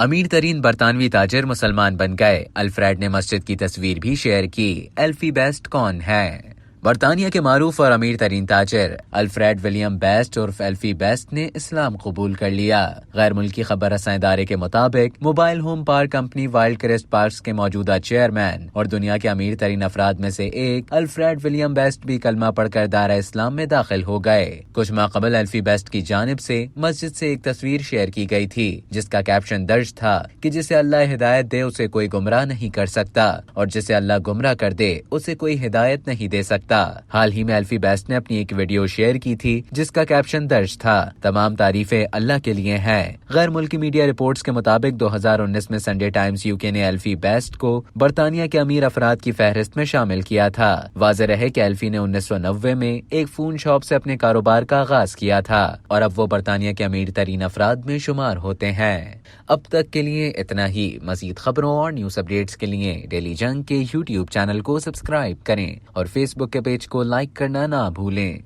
امیر ترین برطانوی تاجر مسلمان بن گئے، الفریڈ نے مسجد کی تصویر بھی شیئر کی۔ ایلفی بیسٹ کون ہے؟ برطانیہ کے معروف اور امیر ترین تاجر الفریڈ ولیم بیسٹ عرف ایلفی بیسٹ نے اسلام قبول کر لیا۔ غیر ملکی خبر رساں ادارے کے مطابق mobile home park company wild crest parks کے موجودہ چیئرمین اور دنیا کے امیر ترین افراد میں سے ایک الفریڈ ولیم بیسٹ بھی کلمہ پڑھ کر دائرہ اسلام میں داخل ہو گئے۔ کچھ ماہ قبل ایلفی بیسٹ کی جانب سے مسجد سے ایک تصویر شیئر کی گئی تھی جس کا کیپشن درج تھا کہ جسے اللہ ہدایت دے اسے کوئی گمراہ نہیں کر سکتا اور جسے اللہ گمراہ کر دے اسے کوئی ہدایت نہیں دے سکتا۔ حال ہی میں ایلفی بیسٹ نے اپنی ایک ویڈیو شیئر کی تھی جس کا کیپشن درج تھا، تمام تعریفیں اللہ کے لیے ہیں۔ غیر ملکی میڈیا رپورٹس کے مطابق 2019 میں سنڈے ٹائمز UK نے ایلفی بیسٹ کو برطانیہ کے امیر افراد کی فہرست میں شامل کیا تھا۔ واضح رہے کہ ایلفی نے 1990 میں ایک فون شاپ سے اپنے کاروبار کا آغاز کیا تھا اور اب وہ برطانیہ کے امیر ترین افراد میں شمار ہوتے ہیں۔ اب تک کے لیے اتنا ہی۔ مزید خبروں اور نیوز اپڈیٹس کے لیے ڈیلی جنگ کے YouTube چینل کو سبسکرائب کریں اور فیس بک کے پیج کو لائک کرنا نہ بھولیں۔